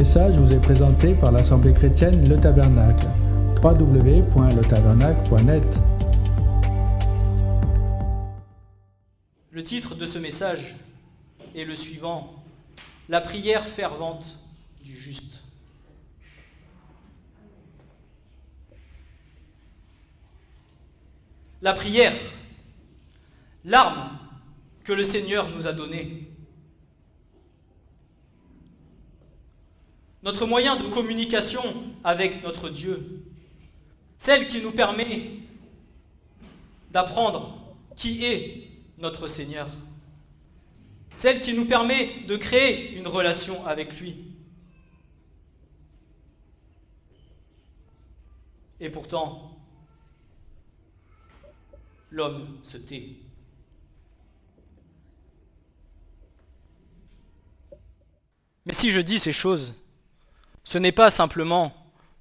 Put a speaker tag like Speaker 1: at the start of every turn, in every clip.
Speaker 1: message vous est présenté par l'Assemblée chrétienne Le Tabernacle. www.letabernacle.net.
Speaker 2: Le titre de ce message est le suivant: La prière fervente du juste. La prière, l'arme que le Seigneur nous a donnée. Notre moyen de communication avec notre Dieu. Celle qui nous permet d'apprendre qui est notre Seigneur. Celle qui nous permet de créer une relation avec lui. Et pourtant, l'homme se tait. Mais si je dis ces choses, ce n'est pas simplement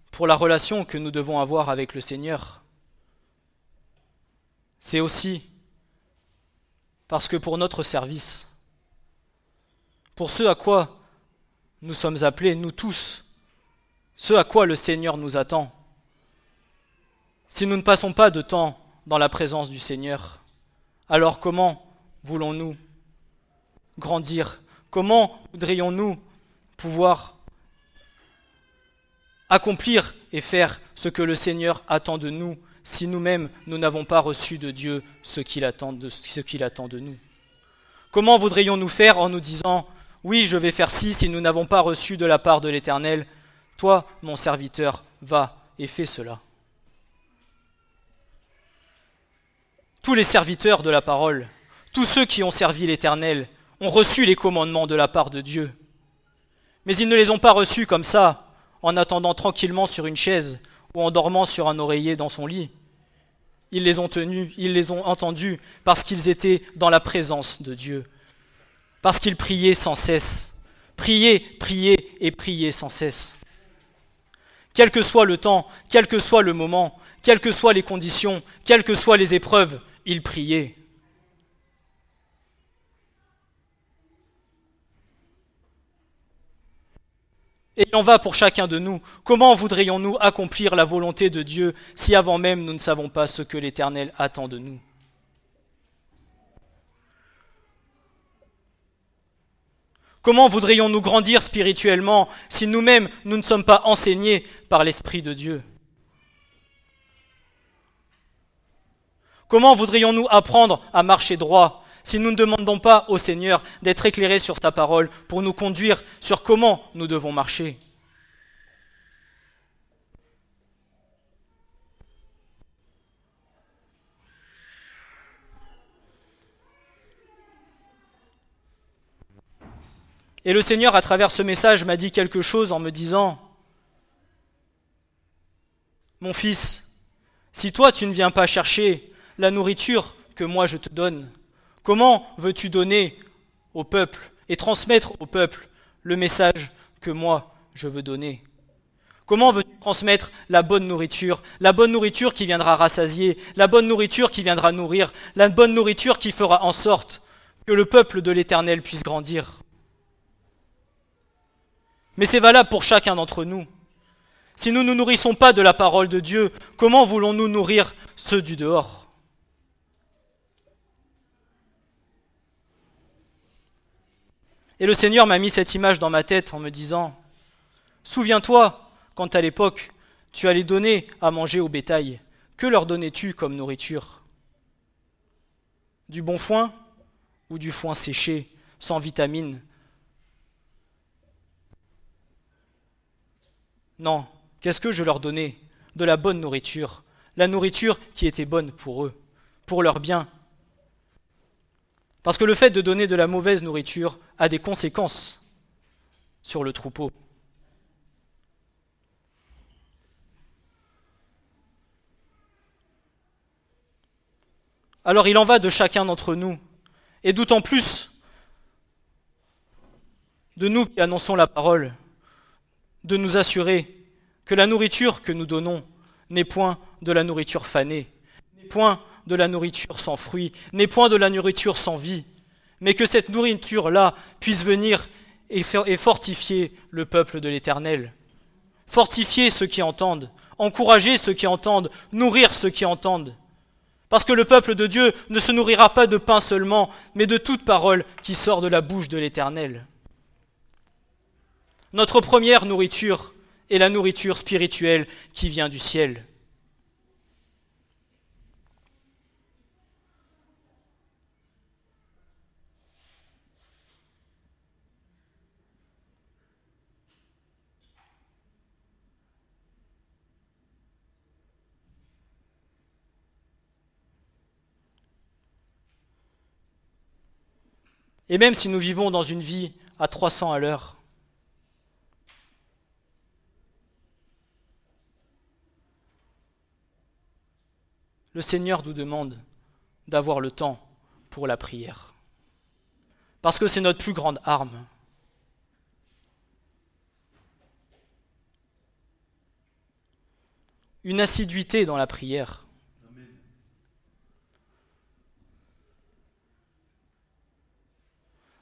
Speaker 2: pour la relation que nous devons avoir avec le Seigneur. C'est aussi parce que pour notre service, pour ce à quoi nous sommes appelés, nous tous, ce à quoi le Seigneur nous attend, si nous ne passons pas de temps dans la présence du Seigneur, alors comment voulons-nous grandir? Comment voudrions-nous pouvoir accomplir et faire ce que le Seigneur attend de nous si nous-mêmes nous n'avons pas reçu de Dieu ce qu'il attend de nous? Comment voudrions-nous faire en nous disant « Oui, je vais faire ci » si nous n'avons pas reçu de la part de l'Éternel « Toi, mon serviteur, va et fais cela ». Tous les serviteurs de la parole, tous ceux qui ont servi l'Éternel, ont reçu les commandements de la part de Dieu. Mais ils ne les ont pas reçus comme ça, en attendant tranquillement sur une chaise ou en dormant sur un oreiller dans son lit. Ils les ont tenus, ils les ont entendus parce qu'ils étaient dans la présence de Dieu, parce qu'ils priaient sans cesse. Priez, priez et priez sans cesse. Quel que soit le temps, quel que soit le moment, quelles que soient les conditions, quelles que soient les épreuves, ils priaient. Et il en va pour chacun de nous. Comment voudrions-nous accomplir la volonté de Dieu si avant même nous ne savons pas ce que l'Éternel attend de nous? Comment voudrions-nous grandir spirituellement si nous-mêmes nous ne sommes pas enseignés par l'Esprit de Dieu? Comment voudrions-nous apprendre à marcher droit si nous ne demandons pas au Seigneur d'être éclairé sur sa parole pour nous conduire sur comment nous devons marcher? Et le Seigneur, à travers ce message, m'a dit quelque chose en me disant « Mon fils, si toi tu ne viens pas chercher la nourriture que moi je te donne, comment veux-tu donner au peuple et transmettre au peuple le message que moi je veux donner? Comment veux-tu transmettre la bonne nourriture qui viendra rassasier, la bonne nourriture qui viendra nourrir, la bonne nourriture qui fera en sorte que le peuple de l'Éternel puisse grandir? Mais c'est valable pour chacun d'entre nous. Si nous ne nous nourrissons pas de la parole de Dieu, comment voulons-nous nourrir ceux du dehors? Et le Seigneur m'a mis cette image dans ma tête en me disant « Souviens-toi, quand à l'époque, tu allais donner à manger au bétail, que leur donnais-tu comme nourriture? Du bon foin ou du foin séché, sans vitamines? Non, qu'est-ce que je leur donnais? De la bonne nourriture, la nourriture qui était bonne pour eux, pour leur bien. Parce que le fait de donner de la mauvaise nourriture a des conséquences sur le troupeau. Alors il en va de chacun d'entre nous, et d'autant plus de nous qui annonçons la parole, de nous assurer que la nourriture que nous donnons n'est point de la nourriture fanée, n'est point de la nourriture sans fruits, n'est point de la nourriture sans vie, mais que cette nourriture-là puisse venir et fortifier le peuple de l'Éternel. Fortifier ceux qui entendent, encourager ceux qui entendent, nourrir ceux qui entendent. Parce que le peuple de Dieu ne se nourrira pas de pain seulement, mais de toute parole qui sort de la bouche de l'Éternel. Notre première nourriture est la nourriture spirituelle qui vient du ciel. Et même si nous vivons dans une vie à 300 à l'heure, le Seigneur nous demande d'avoir le temps pour la prière. Parce que c'est notre plus grande arme. Une assiduité dans la prière.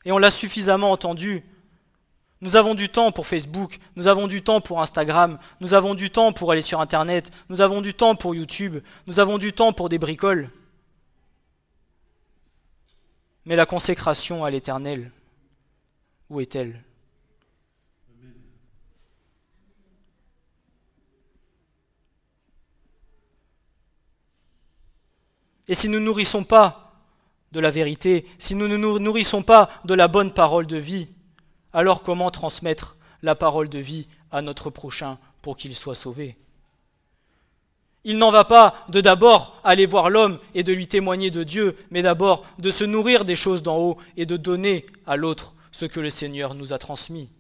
Speaker 2: Et on l'a suffisamment entendu. Nous avons du temps pour Facebook, nous avons du temps pour Instagram, nous avons du temps pour aller sur Internet, nous avons du temps pour YouTube, nous avons du temps pour des bricoles. Mais la consécration à l'Éternel, où est-elle ? Et si nous ne nourrissons pas de la vérité, si nous ne nous nourrissons pas de la bonne parole de vie, alors comment transmettre la parole de vie à notre prochain pour qu'il soit sauvé ? Il n'en va pas de d'abord aller voir l'homme et de lui témoigner de Dieu, mais d'abord de se nourrir des choses d'en haut et de donner à l'autre ce que le Seigneur nous a transmis.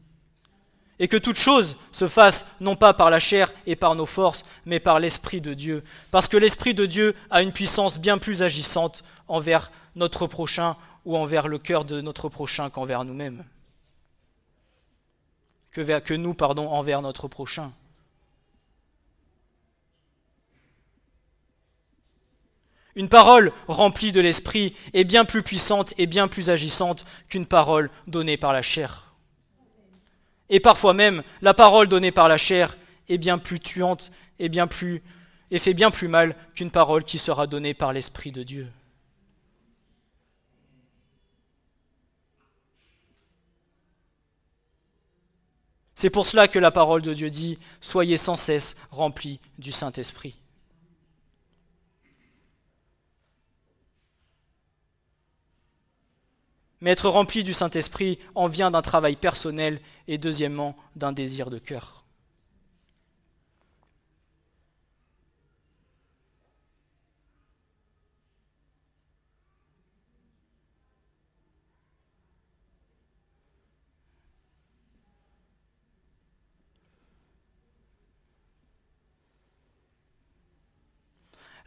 Speaker 2: Et que toute chose se fasse non pas par la chair et par nos forces, mais par l'Esprit de Dieu. Parce que l'Esprit de Dieu a une puissance bien plus agissante envers notre prochain ou envers le cœur de notre prochain qu'envers nous-mêmes. Que nous, envers notre prochain. Une parole remplie de l'Esprit est bien plus puissante et bien plus agissante qu'une parole donnée par la chair. Et parfois même, la parole donnée par la chair est bien plus tuante et fait bien plus mal qu'une parole qui sera donnée par l'Esprit de Dieu. C'est pour cela que la parole de Dieu dit « Soyez sans cesse remplis du Saint-Esprit ». Mais être rempli du Saint-Esprit en vient d'un travail personnel et deuxièmement d'un désir de cœur.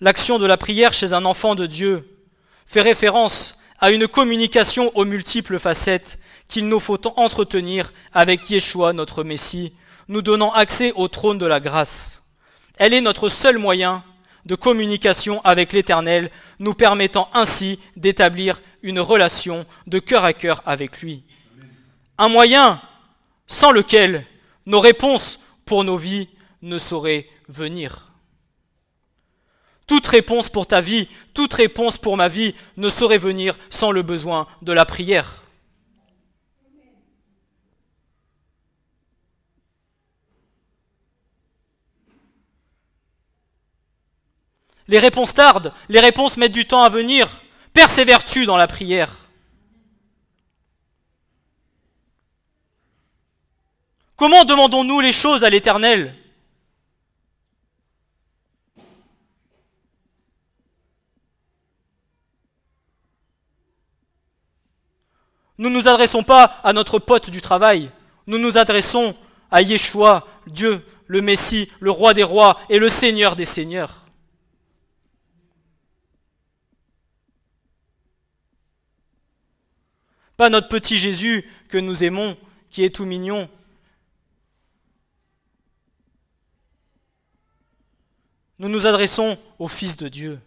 Speaker 2: L'action de la prière chez un enfant de Dieu fait référence à une communication aux multiples facettes qu'il nous faut entretenir avec Yeshua, notre Messie, nous donnant accès au trône de la grâce. Elle est notre seul moyen de communication avec l'Éternel, nous permettant ainsi d'établir une relation de cœur à cœur avec lui. Un moyen sans lequel nos réponses pour nos vies ne sauraient venir. Toute réponse pour ta vie, toute réponse pour ma vie ne saurait venir sans le besoin de la prière. Les réponses tardent, les réponses mettent du temps à venir. Persévères-tu dans la prière ? Comment demandons-nous les choses à l'Éternel ? Nous ne nous adressons pas à notre pote du travail, nous nous adressons à Yeshua, Dieu, le Messie, le roi des rois et le Seigneur des seigneurs. Pas notre petit Jésus que nous aimons, qui est tout mignon. Nous nous adressons au Fils de Dieu.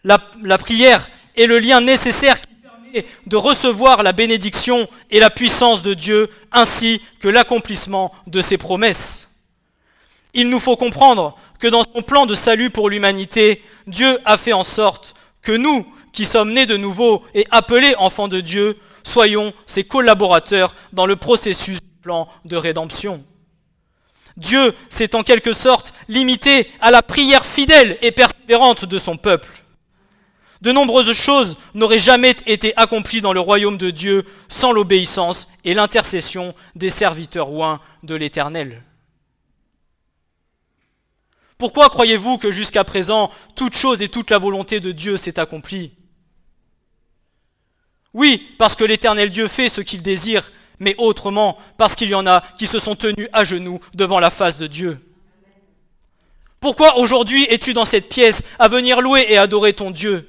Speaker 2: La prière est le lien nécessaire qui permet de recevoir la bénédiction et la puissance de Dieu, ainsi que l'accomplissement de ses promesses. Il nous faut comprendre que dans son plan de salut pour l'humanité, Dieu a fait en sorte que nous, qui sommes nés de nouveau et appelés enfants de Dieu, soyons ses collaborateurs dans le processus du plan de rédemption. Dieu s'est en quelque sorte limité à la prière fidèle et persévérante de son peuple. De nombreuses choses n'auraient jamais été accomplies dans le royaume de Dieu sans l'obéissance et l'intercession des serviteurs oints de l'Éternel. Pourquoi croyez-vous que jusqu'à présent, toute chose et toute la volonté de Dieu s'est accomplie ? Oui, parce que l'Éternel Dieu fait ce qu'il désire, mais autrement, parce qu'il y en a qui se sont tenus à genoux devant la face de Dieu. Pourquoi aujourd'hui es-tu dans cette pièce à venir louer et adorer ton Dieu ?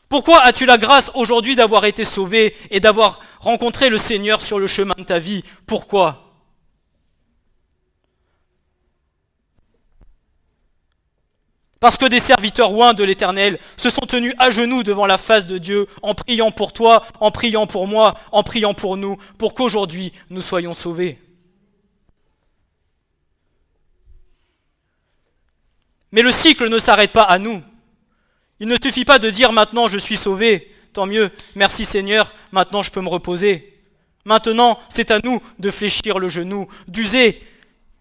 Speaker 2: Pourquoi as-tu la grâce aujourd'hui d'avoir été sauvé et d'avoir rencontré le Seigneur sur le chemin de ta vie ? Pourquoi ? Parce que des serviteurs oints de l'Éternel se sont tenus à genoux devant la face de Dieu en priant pour toi, en priant pour moi, en priant pour nous, pour qu'aujourd'hui nous soyons sauvés. Mais le cycle ne s'arrête pas à nous. Il ne suffit pas de dire maintenant je suis sauvé, tant mieux, merci Seigneur, maintenant je peux me reposer. Maintenant, c'est à nous de fléchir le genou, d'user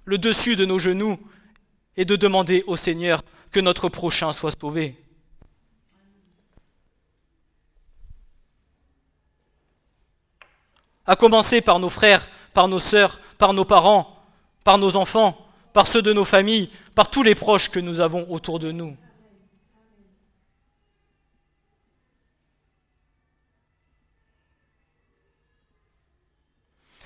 Speaker 2: le dessus de nos genoux et de demander au Seigneur que notre prochain soit sauvé. À commencer par nos frères, par nos sœurs, par nos parents, par nos enfants, par ceux de nos familles, par tous les proches que nous avons autour de nous.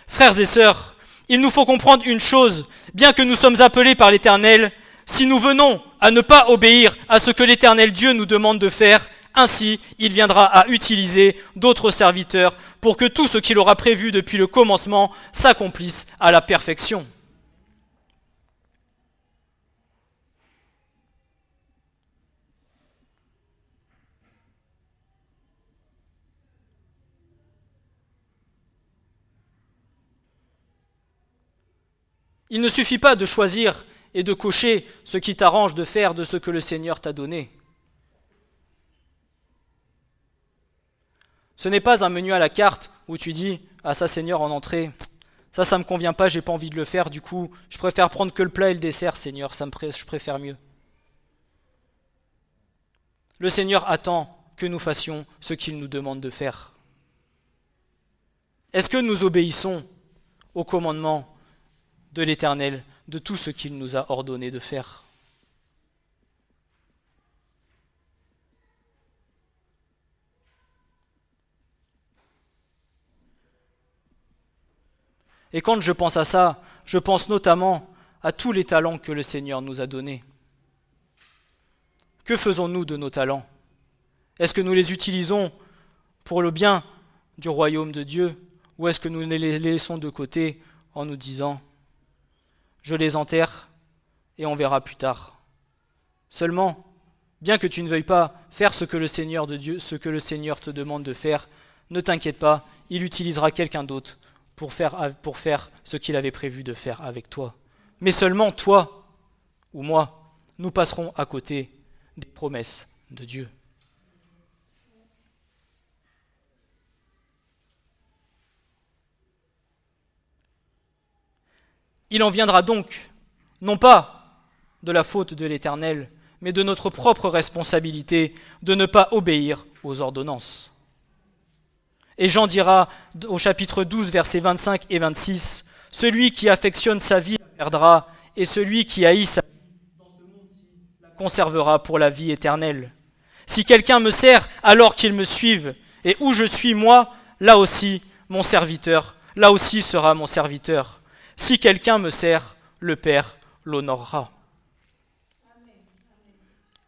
Speaker 2: Frères et sœurs, il nous faut comprendre une chose, bien que nous sommes appelés par l'Éternel, si nous venons à ne pas obéir à ce que l'Éternel Dieu nous demande de faire, ainsi il viendra à utiliser d'autres serviteurs pour que tout ce qu'il aura prévu depuis le commencement s'accomplisse à la perfection. Il ne suffit pas de choisir et de cocher ce qui t'arrange de faire de ce que le Seigneur t'a donné. Ce n'est pas un menu à la carte où tu dis « Ah ça Seigneur en entrée, ça me convient pas, j'ai pas envie de le faire, du coup je préfère prendre que le plat et le dessert Seigneur, je préfère mieux. » Le Seigneur attend que nous fassions ce qu'il nous demande de faire. Est-ce que nous obéissons au commandement de l'Éternel, de tout ce qu'il nous a ordonné de faire? Et quand je pense à ça, je pense notamment à tous les talents que le Seigneur nous a donnés. Que faisons-nous de nos talents? Est-ce que nous les utilisons pour le bien du royaume de Dieu, ou est-ce que nous les laissons de côté en nous disant « Je les enterre et on verra plus tard ». Seulement, bien que tu ne veuilles pas faire ce que le Seigneur de Dieu, ce que le Seigneur te demande de faire, ne t'inquiète pas, il utilisera quelqu'un d'autre pour faire ce qu'il avait prévu de faire avec toi. Mais seulement toi ou moi, nous passerons à côté des promesses de Dieu. Il en viendra donc, non pas de la faute de l'Éternel, mais de notre propre responsabilité de ne pas obéir aux ordonnances. Et Jean dira au chapitre 12, versets 25 et 26, « Celui qui affectionne sa vie la perdra, et celui qui haït sa vie dans ce monde-ci la conservera pour la vie éternelle. Si quelqu'un me sert, alors qu'il me suive, et où je suis moi, là aussi mon serviteur, là aussi sera mon serviteur. Si quelqu'un me sert, le Père l'honorera. »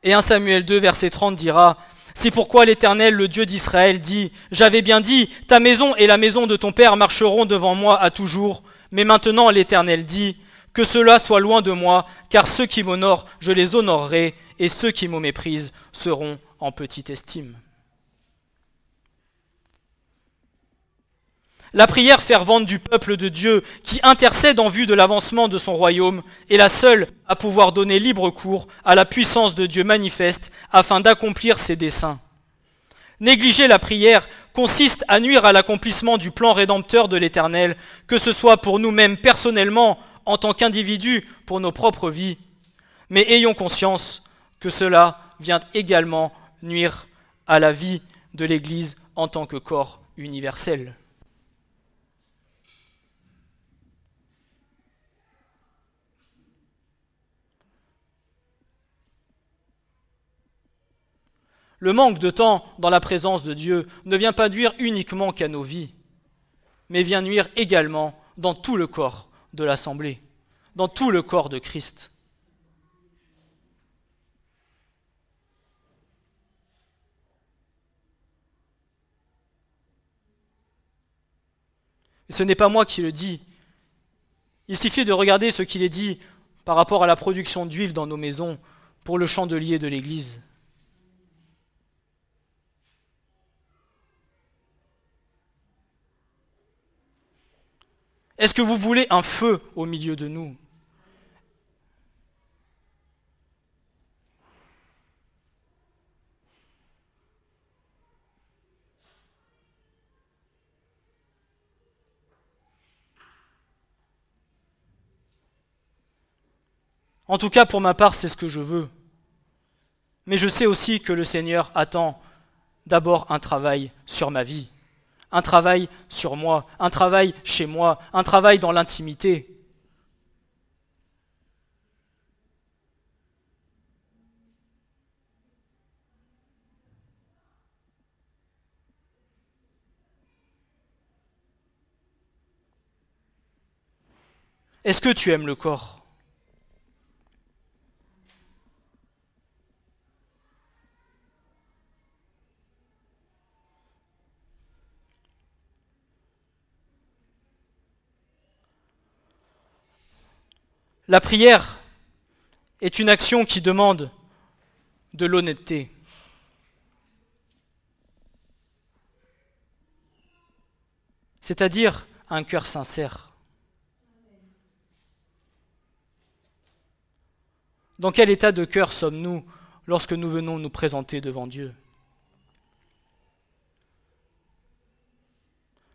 Speaker 2: Et 1 Samuel 2, verset 30 dira « C'est pourquoi l'Éternel, le Dieu d'Israël, dit « J'avais bien dit, ta maison et la maison de ton père marcheront devant moi à toujours. Mais maintenant l'Éternel dit « Que cela soit loin de moi, car ceux qui m'honorent, je les honorerai, et ceux qui me méprisent seront en petite estime. La prière fervente du peuple de Dieu, qui intercède en vue de l'avancement de son royaume, est la seule à pouvoir donner libre cours à la puissance de Dieu manifeste afin d'accomplir ses desseins. Négliger la prière consiste à nuire à l'accomplissement du plan rédempteur de l'Éternel, que ce soit pour nous-mêmes personnellement, en tant qu'individus, pour nos propres vies. Mais ayons conscience que cela vient également nuire à la vie de l'Église en tant que corps universel. Le manque de temps dans la présence de Dieu ne vient pas nuire uniquement qu'à nos vies, mais vient nuire également dans tout le corps de l'Assemblée, dans tout le corps de Christ. Et ce n'est pas moi qui le dis. Il suffit de regarder ce qu'il est dit par rapport à la production d'huile dans nos maisons pour le chandelier de l'Église. Est-ce que vous voulez un feu au milieu de nous ? En tout cas, pour ma part, c'est ce que je veux. Mais je sais aussi que le Seigneur attend d'abord un travail sur ma vie, un travail sur moi, un travail chez moi, un travail dans l'intimité. Est-ce que tu aimes le corps ? La prière est une action qui demande de l'honnêteté. C'est-à-dire un cœur sincère. Dans quel état de cœur sommes-nous lorsque nous venons nous présenter devant Dieu ?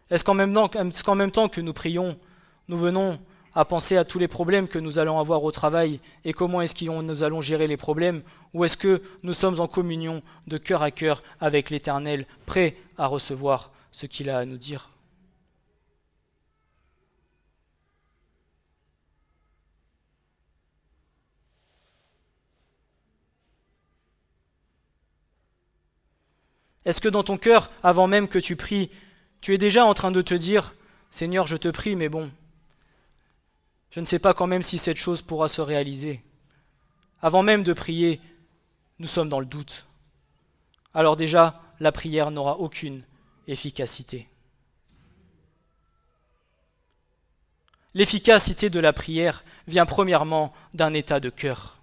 Speaker 2: Est-ce qu'en même temps que nous prions, nous venons à penser à tous les problèmes que nous allons avoir au travail et comment est-ce que nous allons gérer les problèmes, ou est-ce que nous sommes en communion de cœur à cœur avec l'Éternel, prêts à recevoir ce qu'il a à nous dire ? Est-ce que dans ton cœur, avant même que tu pries, tu es déjà en train de te dire « Seigneur, je te prie, mais bon, je ne sais pas quand même si cette chose pourra se réaliser. » Avant même de prier, nous sommes dans le doute. Alors déjà, la prière n'aura aucune efficacité. L'efficacité de la prière vient premièrement d'un état de cœur.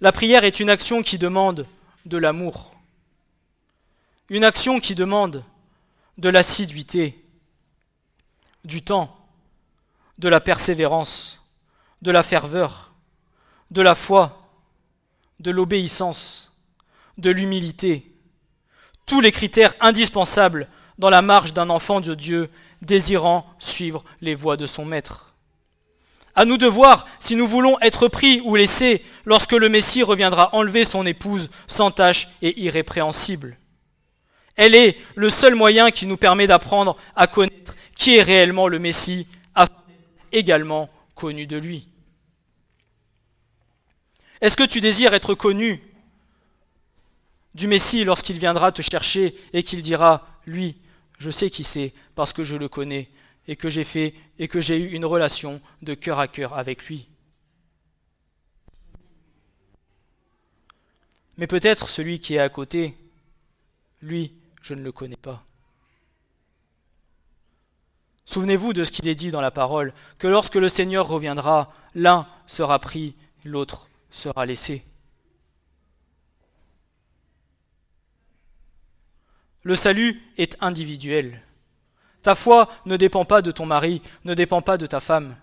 Speaker 2: La prière est une action qui demande de l'amour, une action qui demande de l'assiduité, du temps, de la persévérance, de la ferveur, de la foi, de l'obéissance, de l'humilité, tous les critères indispensables dans la marche d'un enfant de Dieu désirant suivre les voies de son maître. À nous de voir si nous voulons être pris ou laissés lorsque le Messie reviendra enlever son épouse sans tache et irrépréhensible. Elle est le seul moyen qui nous permet d'apprendre à connaître qui est réellement le Messie, afin d'être également connu de lui. Est-ce que tu désires être connu du Messie lorsqu'il viendra te chercher et qu'il dira « Lui, je sais qui c'est parce que je le connais et que j'ai eu une relation de cœur à cœur avec lui ». Mais peut-être celui qui est à côté, lui, je ne le connais pas. Souvenez-vous de ce qu'il est dit dans la parole, que lorsque le Seigneur reviendra, l'un sera pris, l'autre sera laissé. Le salut est individuel. Ta foi ne dépend pas de ton mari, ne dépend pas de ta femme.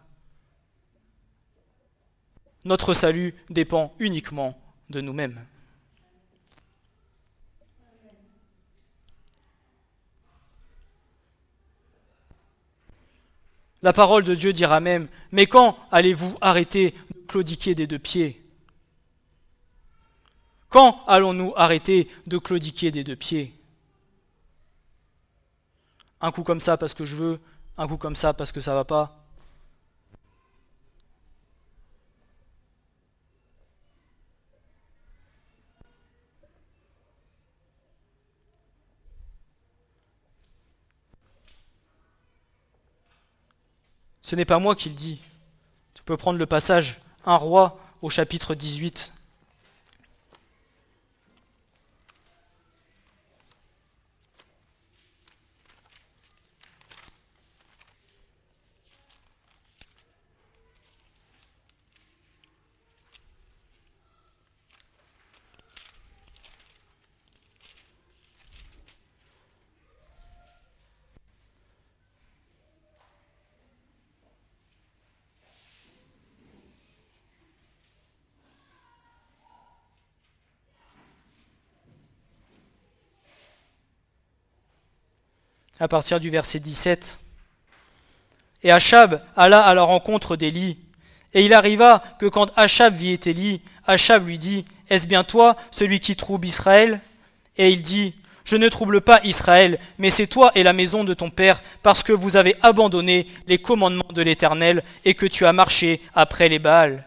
Speaker 2: Notre salut dépend uniquement de nous-mêmes. La parole de Dieu dira même, « Mais quand allez-vous arrêter de claudiquer des deux pieds ?» Quand allons-nous arrêter de claudiquer des deux pieds? Un coup comme ça parce que je veux, un coup comme ça parce que ça va pas. Ce n'est pas moi qui le dis. Tu peux prendre le passage 1 Roi au chapitre 18. À partir du verset 17. Et Achab alla à la rencontre d'Élie. Et il arriva que quand Achab vit Élie, Achab lui dit, « Est-ce bien toi, celui qui trouble Israël ?» Et il dit, « Je ne trouble pas Israël, mais c'est toi et la maison de ton père, parce que vous avez abandonné les commandements de l'Éternel et que tu as marché après les Baals.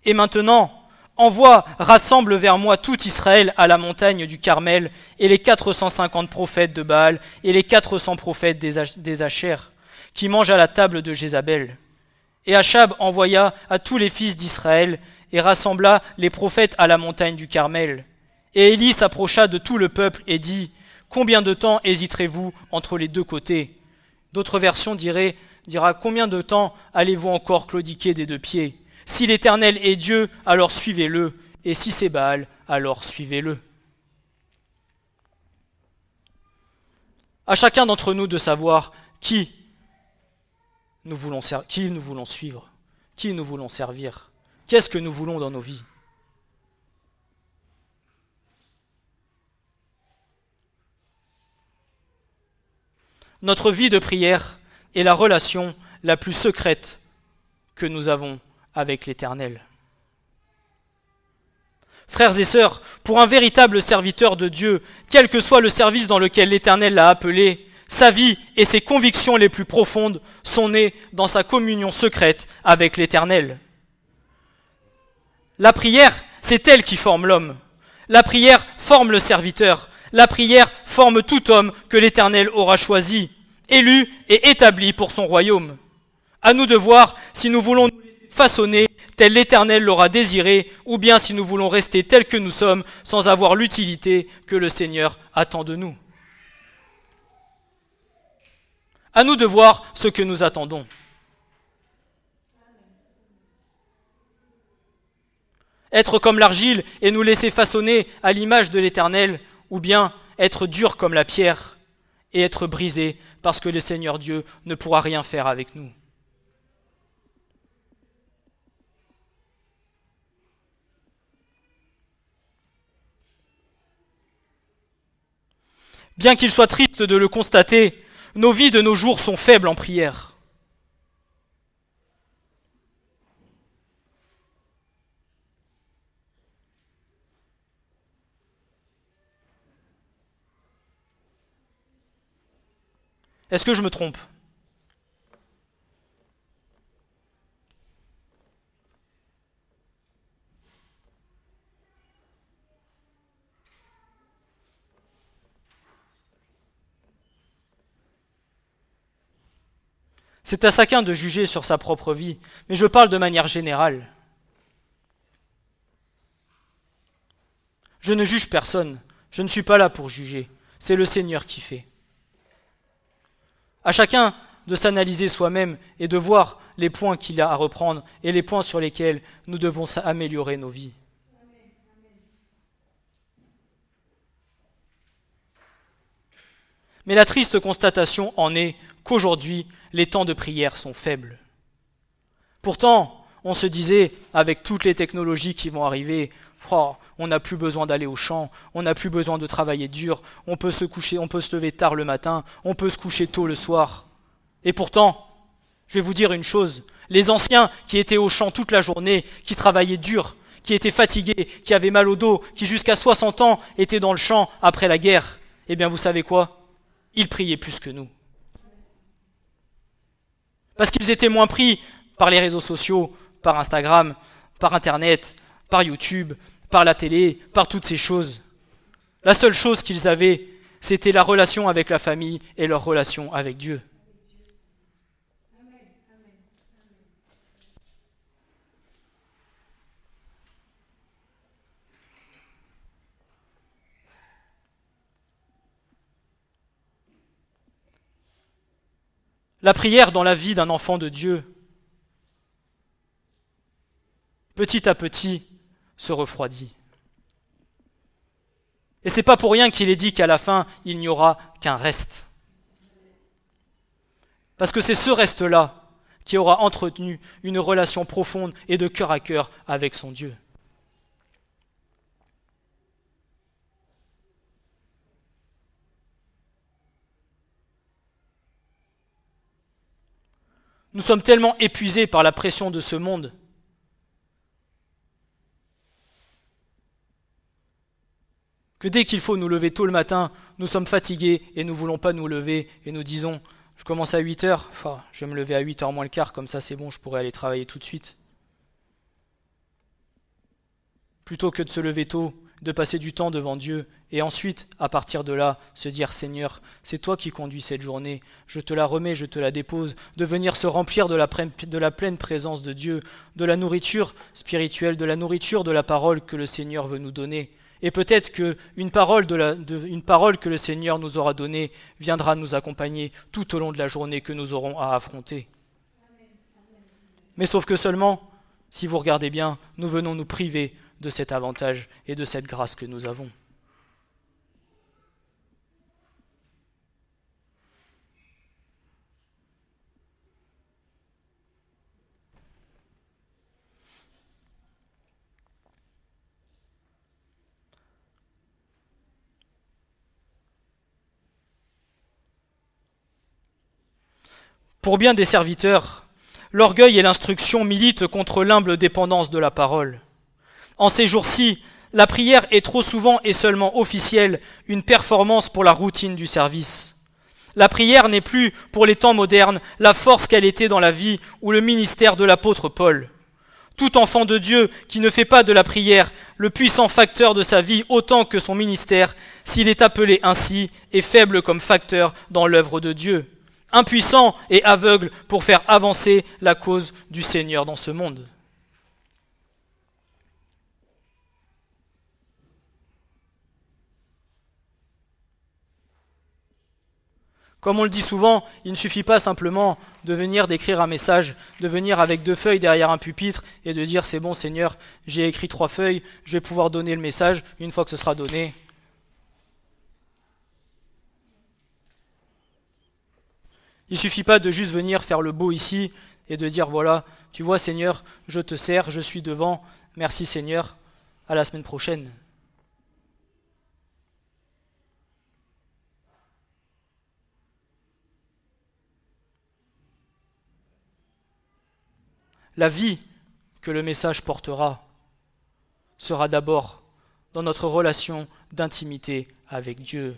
Speaker 2: Et maintenant, envoie, rassemble vers moi tout Israël à la montagne du Carmel, et les 450 prophètes de Baal, et les 400 prophètes des Achères, qui mangent à la table de Jézabel. » Et Achab envoya à tous les fils d'Israël, et rassembla les prophètes à la montagne du Carmel. Et Élie s'approcha de tout le peuple et dit, « Combien de temps hésiterez-vous entre les deux côtés ?» D'autres versions dira, « Combien de temps allez-vous encore claudiquer des deux pieds ? Si l'Éternel est Dieu, alors suivez-le, et si c'est Baal, alors suivez-le. » À chacun d'entre nous de savoir qui nous voulons suivre, qui nous voulons servir, qu'est-ce que nous voulons dans nos vies. Notre vie de prière est la relation la plus secrète que nous avons avec l'Éternel. Frères et sœurs, pour un véritable serviteur de Dieu, quel que soit le service dans lequel l'Éternel l'a appelé, sa vie et ses convictions les plus profondes sont nées dans sa communion secrète avec l'Éternel. La prière, c'est elle qui forme l'homme. La prière forme le serviteur. La prière forme tout homme que l'Éternel aura choisi, élu et établi pour son royaume. À nous de voir si nous voulons nous laisser façonner tel l'Éternel l'aura désiré, ou bien si nous voulons rester tels que nous sommes sans avoir l'utilité que le Seigneur attend de nous. À nous de voir ce que nous attendons. Être comme l'argile et nous laisser façonner à l'image de l'Éternel, ou bien être dur comme la pierre et être brisé parce que le Seigneur Dieu ne pourra rien faire avec nous. Bien qu'il soit triste de le constater, nos vies de nos jours sont faibles en prière. Est-ce que je me trompe ? C'est à chacun de juger sur sa propre vie, mais je parle de manière générale. Je ne juge personne, je ne suis pas là pour juger, c'est le Seigneur qui fait. À chacun de s'analyser soi-même et de voir les points qu'il a à reprendre et les points sur lesquels nous devons améliorer nos vies. Mais la triste constatation en est qu'aujourd'hui, les temps de prière sont faibles. Pourtant, on se disait, avec toutes les technologies qui vont arriver, oh, on n'a plus besoin d'aller au champ, on n'a plus besoin de travailler dur, on peut se coucher, on peut se lever tard le matin, on peut se coucher tôt le soir. Et pourtant, je vais vous dire une chose, les anciens qui étaient au champ toute la journée, qui travaillaient dur, qui étaient fatigués, qui avaient mal au dos, qui jusqu'à 60 ans étaient dans le champ après la guerre, eh bien vous savez quoi ? Ils priaient plus que nous. Parce qu'ils étaient moins pris par les réseaux sociaux, par Instagram, par Internet, par YouTube, par la télé, par toutes ces choses. La seule chose qu'ils avaient, c'était la relation avec la famille et leur relation avec Dieu. La prière dans la vie d'un enfant de Dieu, petit à petit, se refroidit. Et c'est pas pour rien qu'il est dit qu'à la fin, il n'y aura qu'un reste. Parce que c'est ce reste-là qui aura entretenu une relation profonde et de cœur à cœur avec son Dieu. Nous sommes tellement épuisés par la pression de ce monde que dès qu'il faut nous lever tôt le matin, nous sommes fatigués et nous ne voulons pas nous lever et nous disons « je commence à 8 heures, je vais me lever à 8h moins le quart, comme ça c'est bon, je pourrai aller travailler tout de suite. » Plutôt que de se lever tôt, de passer du temps devant Dieu et ensuite, à partir de là, se dire « Seigneur, c'est toi qui conduis cette journée, je te la remets, je te la dépose », de venir se remplir de la pleine présence de Dieu, de la nourriture spirituelle, de la nourriture de la parole que le Seigneur veut nous donner. Et peut-être qu'une parole que le Seigneur nous aura donnée viendra nous accompagner tout au long de la journée que nous aurons à affronter. Mais sauf que seulement, si vous regardez bien, nous venons nous priver de cet avantage et de cette grâce que nous avons. Pour bien des serviteurs, l'orgueil et l'instruction militent contre l'humble dépendance de la parole. En ces jours-ci, la prière est trop souvent et seulement officielle, une performance pour la routine du service. La prière n'est plus, pour les temps modernes, la force qu'elle était dans la vie ou le ministère de l'apôtre Paul. Tout enfant de Dieu qui ne fait pas de la prière le puissant facteur de sa vie autant que son ministère, s'il est appelé ainsi, est faible comme facteur dans l'œuvre de Dieu. Impuissant et aveugle pour faire avancer la cause du Seigneur dans ce monde. Comme on le dit souvent, il ne suffit pas simplement de venir d'écrire un message, de venir avec 2 feuilles derrière un pupitre et de dire « c'est bon Seigneur, j'ai écrit 3 feuilles, je vais pouvoir donner le message, une fois que ce sera donné. » Il ne suffit pas de juste venir faire le beau ici et de dire « voilà, tu vois Seigneur, je te sers, je suis devant, merci Seigneur, à la semaine prochaine. » La vie que le message portera sera d'abord dans notre relation d'intimité avec Dieu.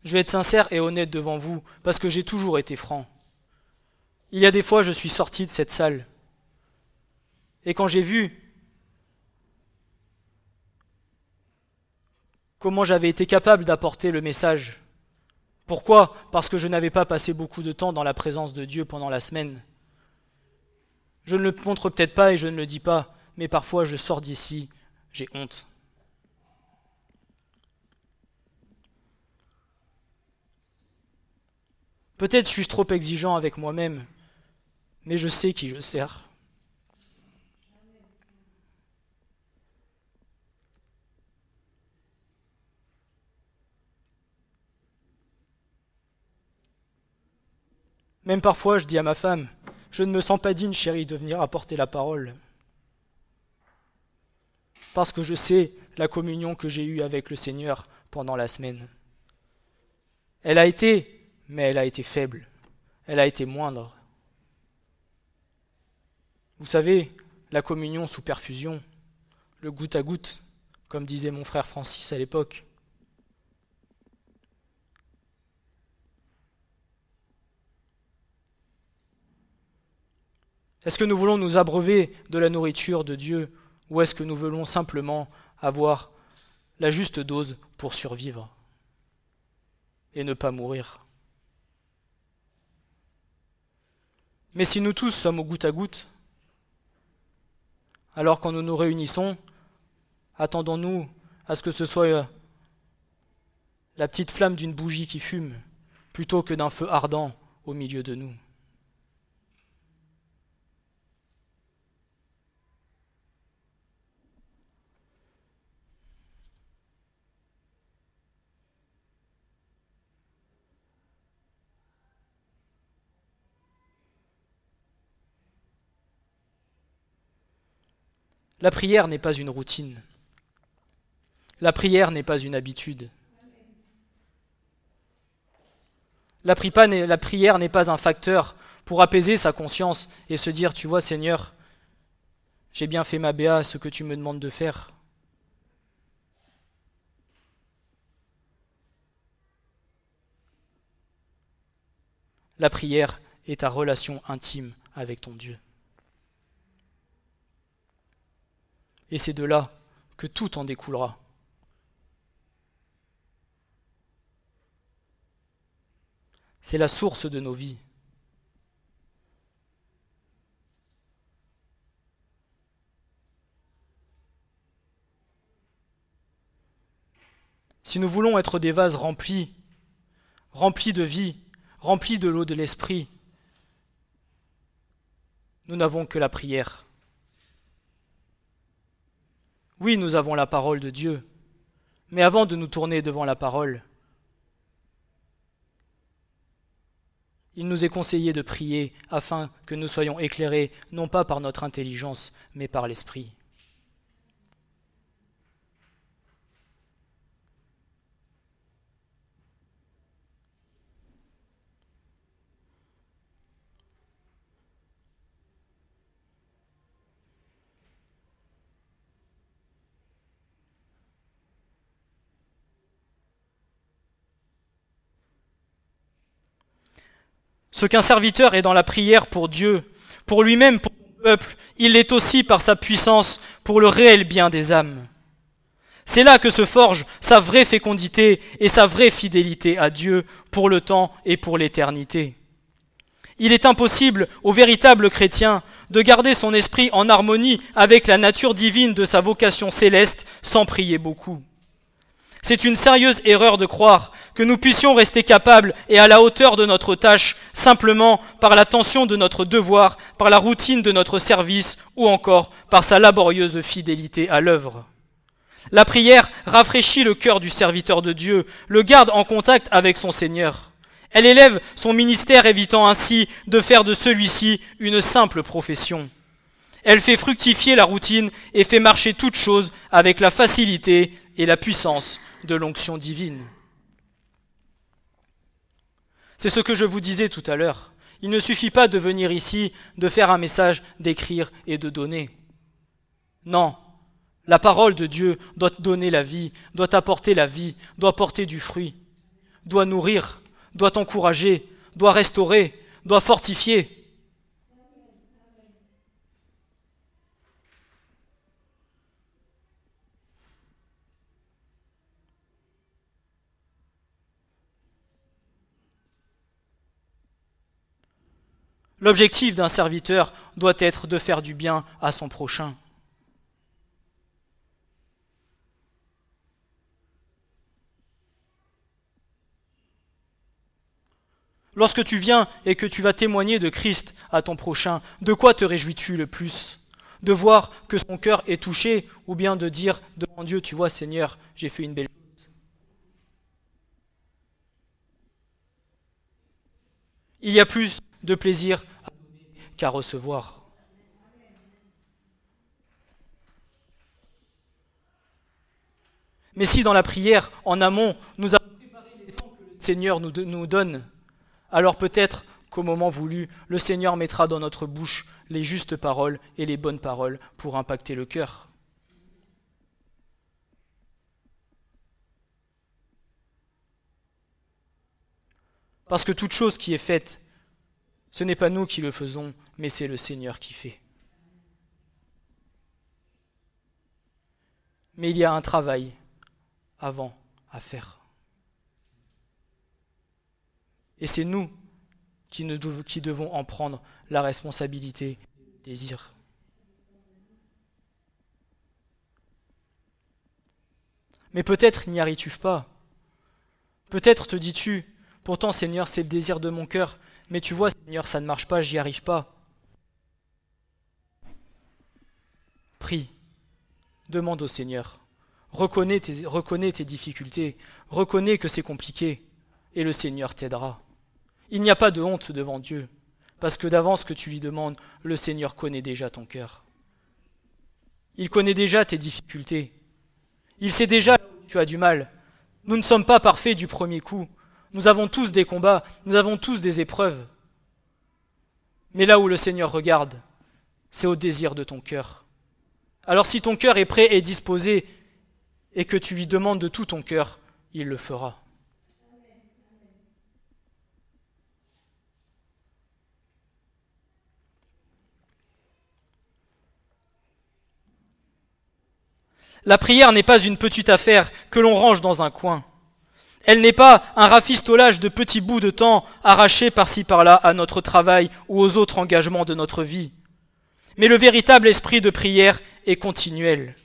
Speaker 2: Je vais être sincère et honnête devant vous, parce que j'ai toujours été franc. Il y a des fois, je suis sorti de cette salle, et quand j'ai vu comment j'avais été capable d'apporter le message. Pourquoi ? Parce que je n'avais pas passé beaucoup de temps dans la présence de Dieu pendant la semaine. Je ne le montre peut-être pas et je ne le dis pas, mais parfois je sors d'ici, j'ai honte. Peut-être suis-je trop exigeant avec moi-même, mais je sais qui je sers. Même parfois, je dis à ma femme, je ne me sens pas digne, chérie, de venir apporter la parole. Parce que je sais la communion que j'ai eue avec le Seigneur pendant la semaine. Elle a été, mais elle a été faible. Elle a été moindre. Vous savez, la communion sous perfusion, le goutte à goutte, comme disait mon frère Francis à l'époque. Est-ce que nous voulons nous abreuver de la nourriture de Dieu ou est-ce que nous voulons simplement avoir la juste dose pour survivre et ne pas mourir? Mais si nous tous sommes au goutte à goutte, alors quand nous nous réunissons, attendons-nous à ce que ce soit la petite flamme d'une bougie qui fume plutôt que d'un feu ardent au milieu de nous? La prière n'est pas une routine. La prière n'est pas une habitude. La prière n'est pas un facteur pour apaiser sa conscience et se dire, tu vois Seigneur, j'ai bien fait ma béa, ce que tu me demandes de faire. La prière est ta relation intime avec ton Dieu. Et c'est de là que tout en découlera. C'est la source de nos vies. Si nous voulons être des vases remplis de vie, remplis de l'eau de l'esprit, nous n'avons que la prière. Oui, nous avons la parole de Dieu, mais avant de nous tourner devant la parole, il nous est conseillé de prier afin que nous soyons éclairés non pas par notre intelligence, mais par l'Esprit. Ce qu'un serviteur est dans la prière pour Dieu, pour lui-même, pour son peuple, il l'est aussi par sa puissance pour le réel bien des âmes. C'est là que se forge sa vraie fécondité et sa vraie fidélité à Dieu pour le temps et pour l'éternité. Il est impossible au véritable chrétien de garder son esprit en harmonie avec la nature divine de sa vocation céleste sans prier beaucoup. C'est une sérieuse erreur de croire que nous puissions rester capables et à la hauteur de notre tâche simplement par la tension de notre devoir, par la routine de notre service ou encore par sa laborieuse fidélité à l'œuvre. La prière rafraîchit le cœur du serviteur de Dieu, le garde en contact avec son Seigneur. Elle élève son ministère évitant ainsi de faire de celui-ci une simple profession. Elle fait fructifier la routine et fait marcher toute chose avec la facilité et la puissance de l'onction divine. C'est ce que je vous disais tout à l'heure. Il ne suffit pas de venir ici, de faire un message, d'écrire et de donner. Non, la parole de Dieu doit donner la vie, doit apporter la vie, doit porter du fruit, doit nourrir, doit encourager, doit restaurer, doit fortifier. L'objectif d'un serviteur doit être de faire du bien à son prochain. Lorsque tu viens et que tu vas témoigner de Christ à ton prochain, de quoi te réjouis-tu le plus? De voir que son cœur est touché, ou bien de dire devant Dieu, tu vois Seigneur, j'ai fait une belle chose. Il y a plus de plaisir à donner qu'à recevoir. Mais si dans la prière, en amont, nous avons préparé les temps que le Seigneur nous donne, alors peut-être qu'au moment voulu, le Seigneur mettra dans notre bouche les justes paroles et les bonnes paroles pour impacter le cœur. Parce que toute chose qui est faite, ce n'est pas nous qui le faisons, mais c'est le Seigneur qui fait. Mais il y a un travail avant à faire. Et c'est nous qui devons en prendre la responsabilité et le désir. Mais peut-être n'y arrives-tu pas. Peut-être te dis-tu, pourtant Seigneur, c'est le désir de mon cœur, mais tu vois Seigneur, ça ne marche pas, j'y arrive pas. Prie, demande au Seigneur, reconnais tes difficultés, reconnais que c'est compliqué, et le Seigneur t'aidera. Il n'y a pas de honte devant Dieu, parce que d'avance que tu lui demandes, le Seigneur connaît déjà ton cœur. Il connaît déjà tes difficultés. Il sait déjà où tu as du mal. Nous ne sommes pas parfaits du premier coup. Nous avons tous des combats, nous avons tous des épreuves. Mais là où le Seigneur regarde, c'est au désir de ton cœur. Alors si ton cœur est prêt et disposé, et que tu lui demandes de tout ton cœur, il le fera. La prière n'est pas une petite affaire que l'on range dans un coin. Elle n'est pas un rafistolage de petits bouts de temps arrachés par-ci par-là à notre travail ou aux autres engagements de notre vie. Mais le véritable esprit de prière est continuel.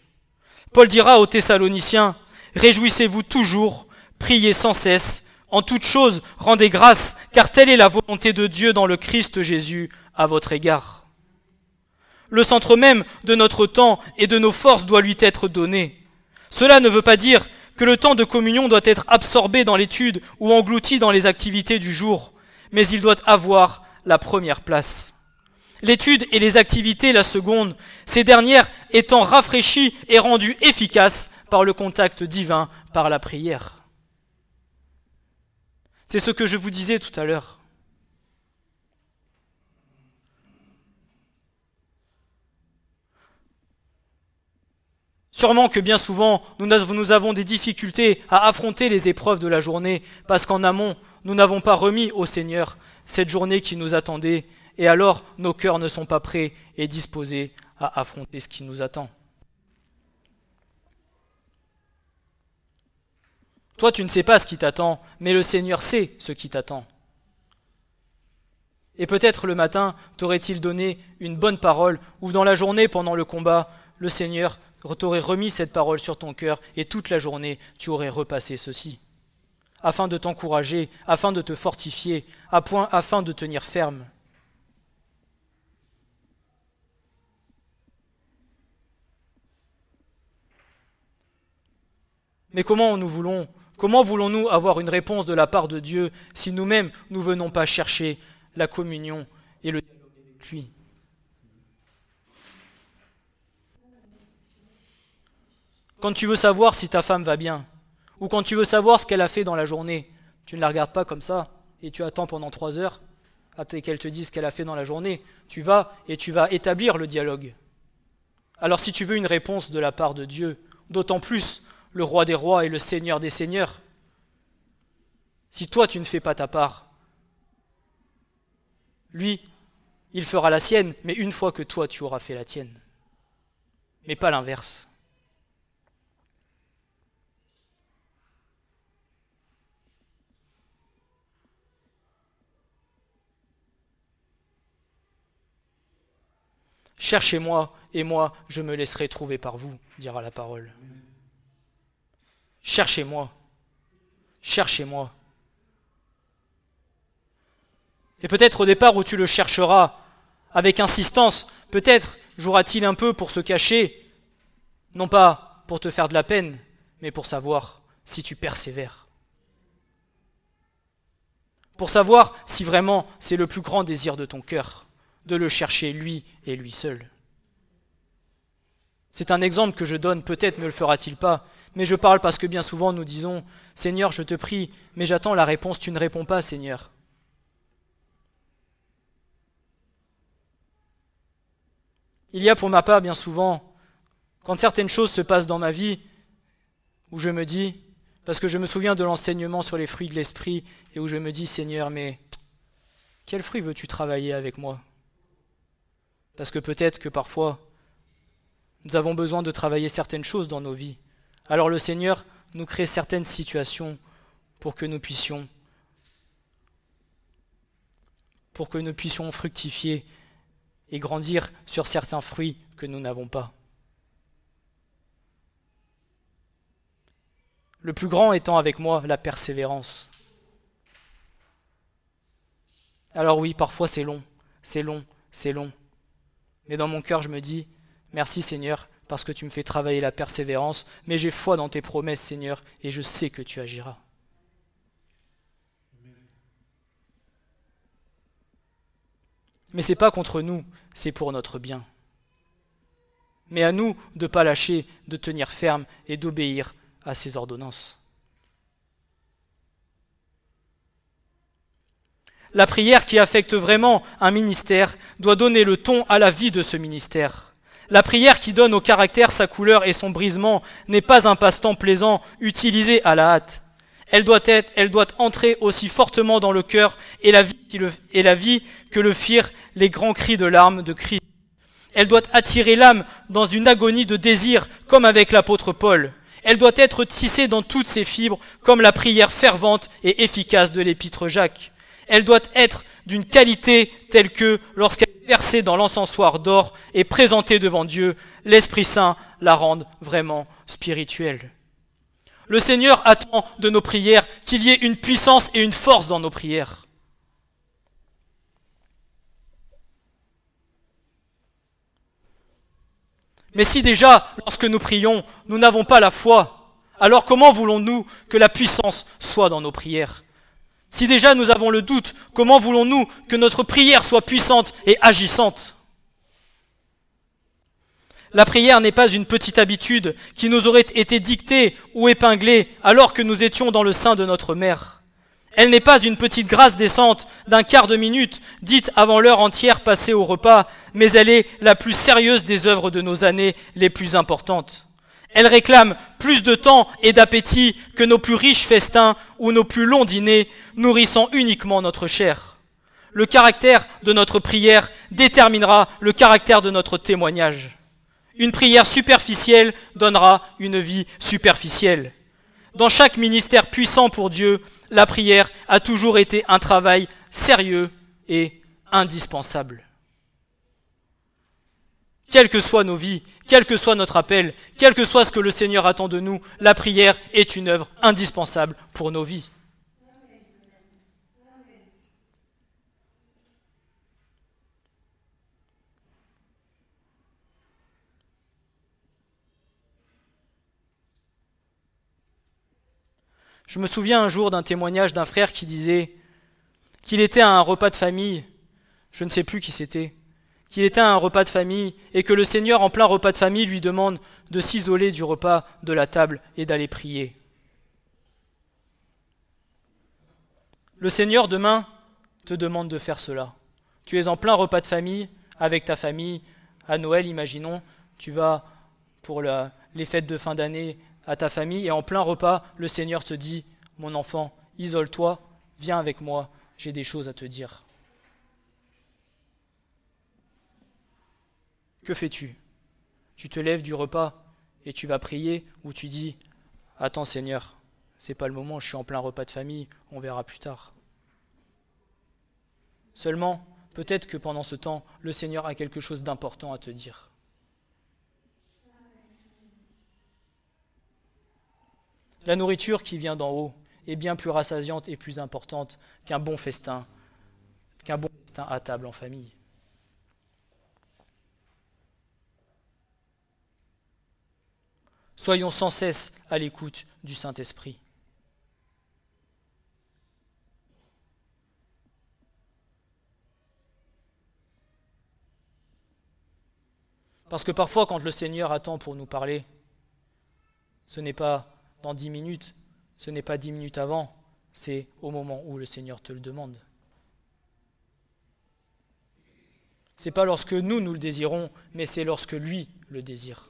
Speaker 2: Paul dira aux Thessaloniciens, « Réjouissez-vous toujours, priez sans cesse, en toute chose rendez grâce, car telle est la volonté de Dieu dans le Christ Jésus à votre égard. » Le centre même de notre temps et de nos forces doit lui être donné. Cela ne veut pas dire que le temps de communion doit être absorbé dans l'étude ou englouti dans les activités du jour, mais il doit avoir la première place. L'étude et les activités la seconde, ces dernières étant rafraîchies et rendues efficaces par le contact divin, par la prière. C'est ce que je vous disais tout à l'heure. Sûrement que bien souvent, nous avons des difficultés à affronter les épreuves de la journée, parce qu'en amont, nous n'avons pas remis au Seigneur cette journée qui nous attendait, et alors nos cœurs ne sont pas prêts et disposés à affronter ce qui nous attend. Toi, tu ne sais pas ce qui t'attend, mais le Seigneur sait ce qui t'attend. Et peut-être le matin, t'aurait-il donné une bonne parole, ou dans la journée, pendant le combat, le Seigneur t'aurais remis cette parole sur ton cœur, et toute la journée, tu aurais repassé ceci, afin de t'encourager, afin de te fortifier, afin de tenir ferme. Mais comment voulons-nous avoir une réponse de la part de Dieu si nous-mêmes, nous venons pas chercher la communion et le dialogue avec lui? Quand tu veux savoir si ta femme va bien, ou quand tu veux savoir ce qu'elle a fait dans la journée, tu ne la regardes pas comme ça, et tu attends pendant 3 heures qu'elle te dise ce qu'elle a fait dans la journée. Tu vas et tu vas établir le dialogue. Alors si tu veux une réponse de la part de Dieu, d'autant plus le roi des rois et le seigneur des seigneurs, si toi tu ne fais pas ta part, lui, il fera la sienne, mais une fois que toi tu auras fait la tienne. Mais pas l'inverse. Cherchez-moi, et moi, je me laisserai trouver par vous, dira la parole. Cherchez-moi. Cherchez-moi. Et peut-être au départ où tu le chercheras avec insistance, peut-être jouera-t-il un peu pour se cacher, non pas pour te faire de la peine, mais pour savoir si tu persévères. Pour savoir si vraiment c'est le plus grand désir de ton cœur, de le chercher lui et lui seul. C'est un exemple que je donne, peut-être ne le fera-t-il pas, mais je parle parce que bien souvent nous disons « Seigneur, je te prie, mais j'attends la réponse, tu ne réponds pas, Seigneur. » Il y a pour ma part bien souvent, quand certaines choses se passent dans ma vie, où je me dis, parce que je me souviens de l'enseignement sur les fruits de l'esprit, et où je me dis, Seigneur, mais quel fruit veux-tu travailler avec moi? Parce que peut-être que parfois, nous avons besoin de travailler certaines choses dans nos vies. Alors le Seigneur nous crée certaines situations pour que nous puissions fructifier et grandir sur certains fruits que nous n'avons pas. Le plus grand étant avec moi la persévérance. Alors oui, parfois c'est long, c'est long, c'est long. Mais dans mon cœur, je me dis, merci Seigneur, parce que tu me fais travailler la persévérance, mais j'ai foi dans tes promesses, Seigneur, et je sais que tu agiras. Mais ce n'est pas contre nous, c'est pour notre bien. Mais à nous de ne pas lâcher, de tenir ferme et d'obéir à ses ordonnances. La prière qui affecte vraiment un ministère doit donner le ton à la vie de ce ministère. La prière qui donne au caractère sa couleur et son brisement n'est pas un passe-temps plaisant utilisé à la hâte. Elle doit entrer aussi fortement dans le cœur et la vie que le firent les grands cris de larmes de Christ. Elle doit attirer l'âme dans une agonie de désir, comme avec l'apôtre Paul. Elle doit être tissée dans toutes ses fibres, comme la prière fervente et efficace de l'épître Jacques. Elle doit être d'une qualité telle que, lorsqu'elle est versée dans l'encensoir d'or et présentée devant Dieu, l'Esprit Saint la rende vraiment spirituelle. Le Seigneur attend de nos prières qu'il y ait une puissance et une force dans nos prières. Mais si déjà, lorsque nous prions, nous n'avons pas la foi, alors comment voulons-nous que la puissance soit dans nos prières? Si déjà nous avons le doute, comment voulons-nous que notre prière soit puissante et agissante? La prière n'est pas une petite habitude qui nous aurait été dictée ou épinglée alors que nous étions dans le sein de notre mère. Elle n'est pas une petite grâce décente d'un quart de minute dite avant l'heure entière passée au repas, mais elle est la plus sérieuse des œuvres de nos années les plus importantes. Elle réclame plus de temps et d'appétit que nos plus riches festins ou nos plus longs dîners, nourrissant uniquement notre chair. Le caractère de notre prière déterminera le caractère de notre témoignage. Une prière superficielle donnera une vie superficielle. Dans chaque ministère puissant pour Dieu, la prière a toujours été un travail sérieux et indispensable. Quelles que soient nos vies, quel que soit notre appel, quel que soit ce que le Seigneur attend de nous, la prière est une œuvre indispensable pour nos vies. Je me souviens un jour d'un témoignage d'un frère qui disait qu'il était à un repas de famille, je ne sais plus qui c'était, qu'il était à un repas de famille et que le Seigneur en plein repas de famille lui demande de s'isoler du repas, de la table et d'aller prier. Le Seigneur demain te demande de faire cela. Tu es en plein repas de famille avec ta famille, à Noël imaginons, tu vas pour les fêtes de fin d'année à ta famille et en plein repas, le Seigneur te dit « Mon enfant, isole-toi, viens avec moi, j'ai des choses à te dire. » Que fais-tu? Tu te lèves du repas et tu vas prier ou tu dis « Attends Seigneur, c'est pas le moment, je suis en plein repas de famille, on verra plus tard. » Seulement, peut-être que pendant ce temps, le Seigneur a quelque chose d'important à te dire. La nourriture qui vient d'en haut est bien plus rassasiante et plus importante qu'un bon festin qu'un bon festin à table en famille. Soyons sans cesse à l'écoute du Saint-Esprit. Parce que parfois, quand le Seigneur attend pour nous parler, ce n'est pas dans 10 minutes, ce n'est pas 10 minutes avant, c'est au moment où le Seigneur te le demande. Ce n'est pas lorsque nous le désirons, mais c'est lorsque lui le désire.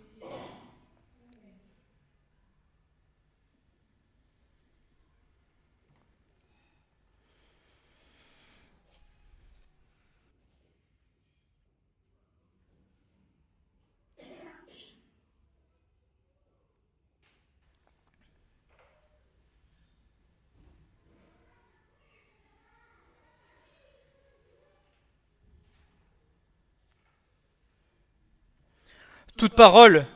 Speaker 2: Toute parole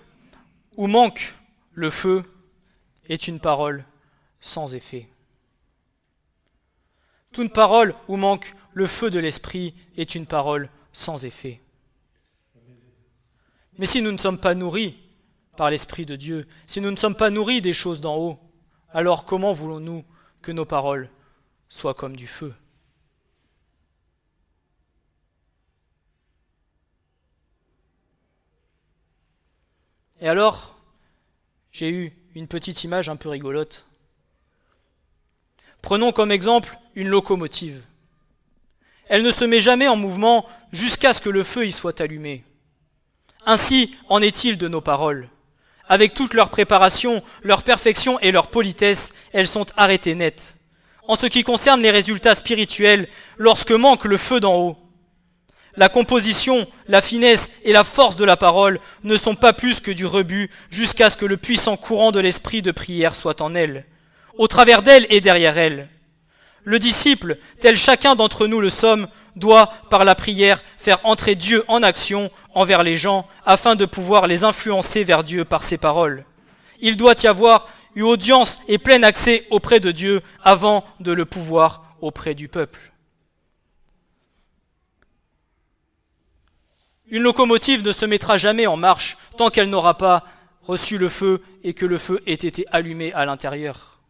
Speaker 2: où manque le feu est une parole sans effet. Toute parole où manque le feu de l'esprit est une parole sans effet. Mais si nous ne sommes pas nourris par l'Esprit de Dieu, si nous ne sommes pas nourris des choses d'en haut, alors comment voulons-nous que nos paroles soient comme du feu ? Et alors, j'ai eu une petite image un peu rigolote. Prenons comme exemple une locomotive. Elle ne se met jamais en mouvement jusqu'à ce que le feu y soit allumé. Ainsi en est-il de nos paroles. Avec toute leur préparation, leur perfection et leur politesse, elles sont arrêtées nettes. En ce qui concerne les résultats spirituels, lorsque manque le feu d'en haut, la composition, la finesse et la force de la parole ne sont pas plus que du rebut jusqu'à ce que le puissant courant de l'esprit de prière soit en elle, au travers d'elle et derrière elle. Le disciple, tel chacun d'entre nous le sommes, doit, par la prière, faire entrer Dieu en action envers les gens afin de pouvoir les influencer vers Dieu par ses paroles. Il doit y avoir eu audience et plein accès auprès de Dieu avant de le pouvoir auprès du peuple. Une locomotive ne se mettra jamais en marche tant qu'elle n'aura pas reçu le feu et que le feu ait été allumé à l'intérieur.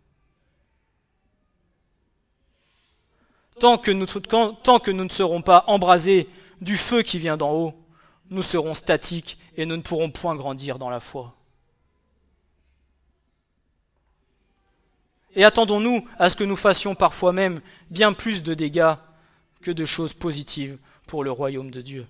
Speaker 2: Tant que nous ne serons pas embrasés du feu qui vient d'en haut, nous serons statiques et nous ne pourrons point grandir dans la foi. Et attendons-nous à ce que nous fassions parfois même bien plus de dégâts que de choses positives pour le royaume de Dieu.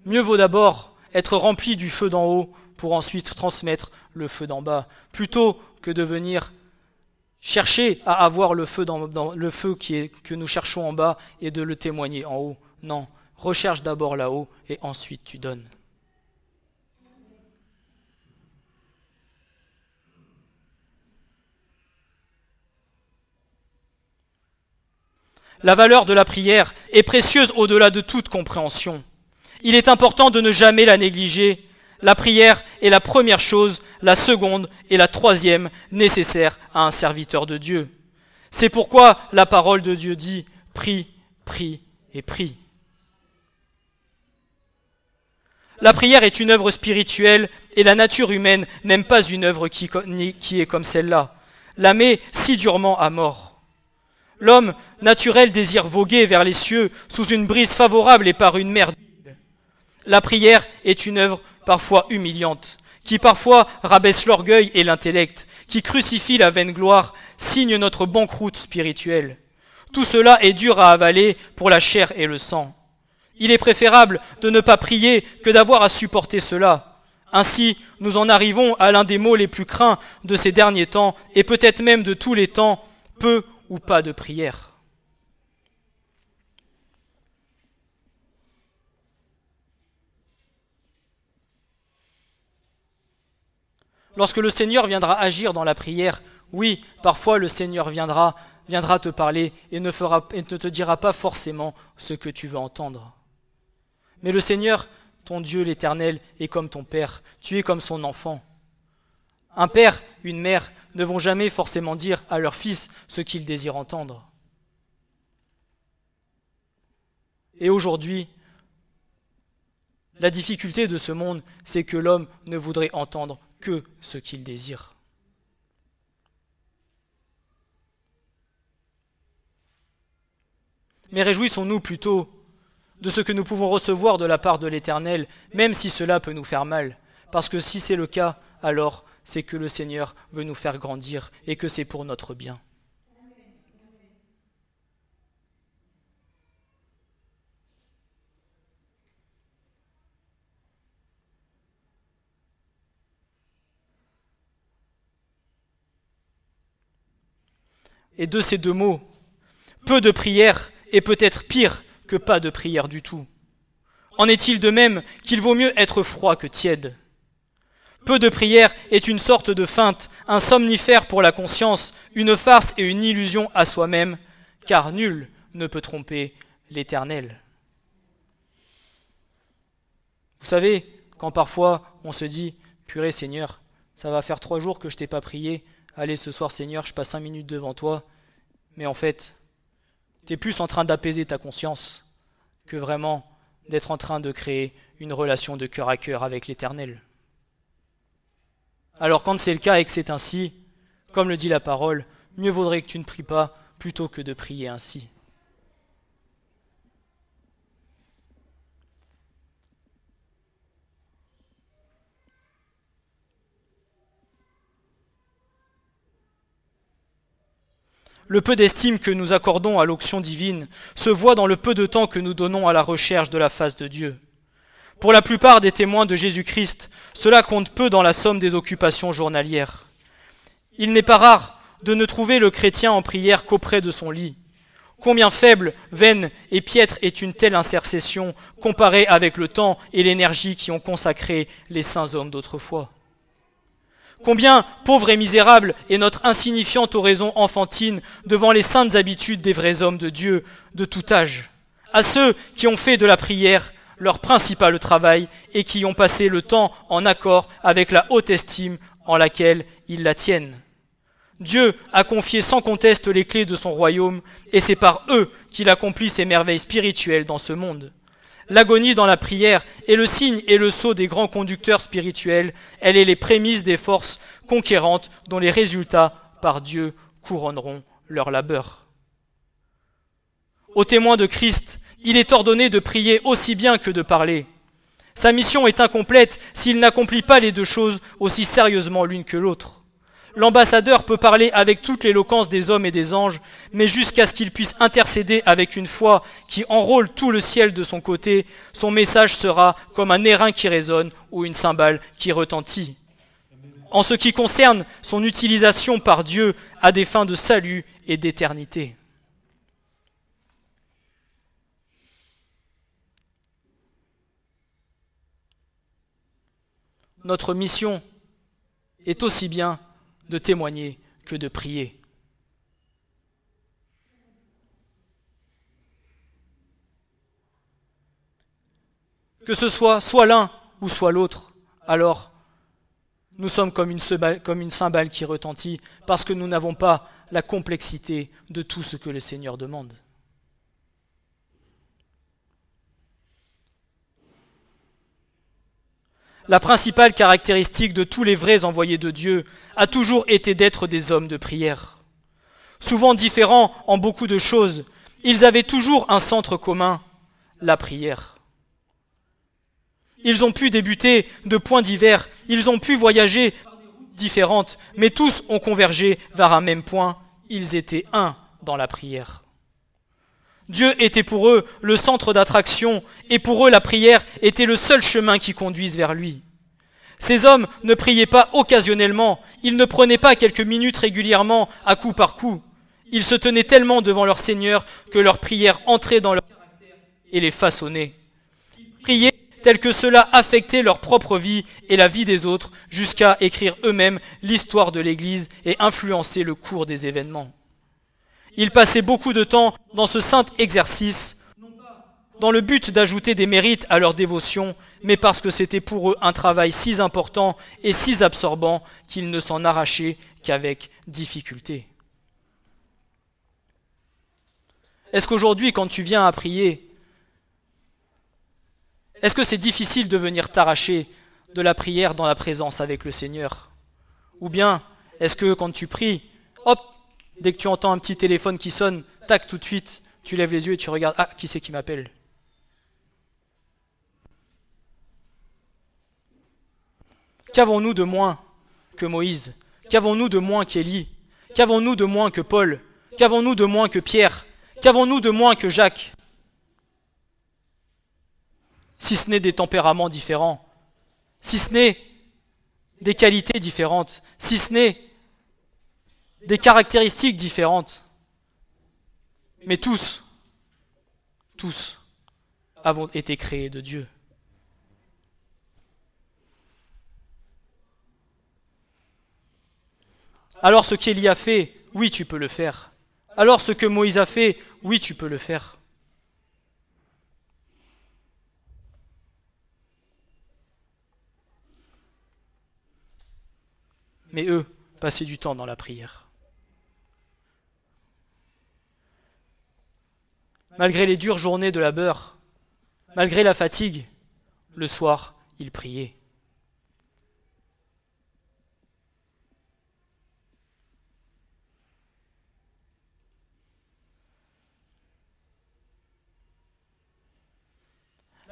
Speaker 2: Mieux vaut d'abord être rempli du feu d'en haut pour ensuite transmettre le feu d'en bas, plutôt que de venir chercher à avoir le feu, que nous cherchons en bas et de le témoigner en haut. Non, recherche d'abord là-haut et ensuite tu donnes. La valeur de la prière est précieuse au-delà de toute compréhension. Il est important de ne jamais la négliger. La prière est la première chose, la seconde et la troisième nécessaire à un serviteur de Dieu. C'est pourquoi la parole de Dieu dit « Prie, prie et prie ». La prière est une œuvre spirituelle et la nature humaine n'aime pas une œuvre qui est comme celle-là. La met si durement à mort. L'homme naturel désire voguer vers les cieux sous une brise favorable et par une mer. La prière est une œuvre parfois humiliante, qui parfois rabaisse l'orgueil et l'intellect, qui crucifie la vaine gloire, signe notre banqueroute spirituelle. Tout cela est dur à avaler pour la chair et le sang. Il est préférable de ne pas prier que d'avoir à supporter cela. Ainsi, nous en arrivons à l'un des maux les plus craints de ces derniers temps, et peut-être même de tous les temps, peu ou pas de prière. Lorsque le Seigneur viendra agir dans la prière, oui, parfois le Seigneur viendra te parler et ne te dira pas forcément ce que tu veux entendre. Mais le Seigneur, ton Dieu l'Éternel, est comme ton Père, tu es comme son enfant. Un père, une mère ne vont jamais forcément dire à leur fils ce qu'ils désirent entendre. Et aujourd'hui, la difficulté de ce monde, c'est que l'homme ne voudrait entendre que ce qu'il désire. Mais réjouissons-nous plutôt de ce que nous pouvons recevoir de la part de l'Éternel, même si cela peut nous faire mal. Parce que si c'est le cas, alors c'est que le Seigneur veut nous faire grandir et que c'est pour notre bien. Et de ces deux mots, peu de prière est peut-être pire que pas de prière du tout. En est-il de même qu'il vaut mieux être froid que tiède? Peu de prière est une sorte de feinte, un somnifère pour la conscience, une farce et une illusion à soi-même, car nul ne peut tromper l'Éternel. Vous savez, quand parfois on se dit « Purée Seigneur, ça va faire 3 jours que je t'ai pas prié, allez ce soir Seigneur, je passe 5 minutes devant toi », mais en fait, tu es plus en train d'apaiser ta conscience que vraiment d'être en train de créer une relation de cœur à cœur avec l'Éternel. Alors quand c'est le cas et que c'est ainsi, comme le dit la parole, mieux vaudrait que tu ne pries pas plutôt que de prier ainsi. Le peu d'estime que nous accordons à l'onction divine se voit dans le peu de temps que nous donnons à la recherche de la face de Dieu. Pour la plupart des témoins de Jésus-Christ, cela compte peu dans la somme des occupations journalières. Il n'est pas rare de ne trouver le chrétien en prière qu'auprès de son lit. Combien faible, vaine et piètre est une telle intercession comparée avec le temps et l'énergie qui ont consacré les saints hommes d'autrefois. Combien pauvre et misérable est notre insignifiante oraison enfantine devant les saintes habitudes des vrais hommes de Dieu de tout âge, à ceux qui ont fait de la prière leur principal travail et qui ont passé le temps en accord avec la haute estime en laquelle ils la tiennent. Dieu a confié sans conteste les clés de son royaume et c'est par eux qu'il accomplit ses merveilles spirituelles dans ce monde. L'agonie dans la prière est le signe et le sceau des grands conducteurs spirituels. Elle est les prémices des forces conquérantes dont les résultats, par Dieu, couronneront leur labeur. Aux témoins de Christ, il est ordonné de prier aussi bien que de parler. Sa mission est incomplète s'il n'accomplit pas les deux choses aussi sérieusement l'une que l'autre. L'ambassadeur peut parler avec toute l'éloquence des hommes et des anges, mais jusqu'à ce qu'il puisse intercéder avec une foi qui enrôle tout le ciel de son côté, son message sera comme un airain qui résonne ou une cymbale qui retentit. En ce qui concerne son utilisation par Dieu à des fins de salut et d'éternité. Notre mission est aussi bien de témoigner que de prier. Que ce soit l'un ou soit l'autre, alors nous sommes comme une cymbale qui retentit parce que nous n'avons pas la complexité de tout ce que le Seigneur demande. La principale caractéristique de tous les vrais envoyés de Dieu a toujours été d'être des hommes de prière. Souvent différents en beaucoup de choses, ils avaient toujours un centre commun, la prière. Ils ont pu débuter de points divers, ils ont pu voyager différentes, mais tous ont convergé vers un même point, ils étaient un dans la prière. Dieu était pour eux le centre d'attraction et pour eux la prière était le seul chemin qui conduise vers lui. Ces hommes ne priaient pas occasionnellement, ils ne prenaient pas quelques minutes régulièrement à coup par coup. Ils se tenaient tellement devant leur Seigneur que leur prière entrait dans leur caractère et les façonnait. Ils priaient tel que cela affectait leur propre vie et la vie des autres jusqu'à écrire eux-mêmes l'histoire de l'Église et influencer le cours des événements. Ils passaient beaucoup de temps dans ce saint exercice, non pas dans le but d'ajouter des mérites à leur dévotion, mais parce que c'était pour eux un travail si important et si absorbant qu'ils ne s'en arrachaient qu'avec difficulté. Est-ce qu'aujourd'hui, quand tu viens à prier, est-ce que c'est difficile de venir t'arracher de la prière dans la présence avec le Seigneur? Ou bien, est-ce que quand tu pries, hop, dès que tu entends un petit téléphone qui sonne, tac, tout de suite, tu lèves les yeux et tu regardes, ah, qui c'est qui m'appelle? Qu'avons-nous de moins que Moïse? Qu'avons-nous de moins qu'Élie? Qu'avons-nous de moins que Paul? Qu'avons-nous de moins que Pierre? Qu'avons-nous de moins que Jacques? Si ce n'est des tempéraments différents, si ce n'est des qualités différentes, si ce n'est des caractéristiques différentes, mais tous avons été créés de Dieu. Alors ce qu'Élie a fait, oui, tu peux le faire. Alors ce que Moïse a fait, oui, tu peux le faire. Mais eux passaient du temps dans la prière. Malgré les dures journées de labeur, malgré la fatigue, le soir, ils priaient.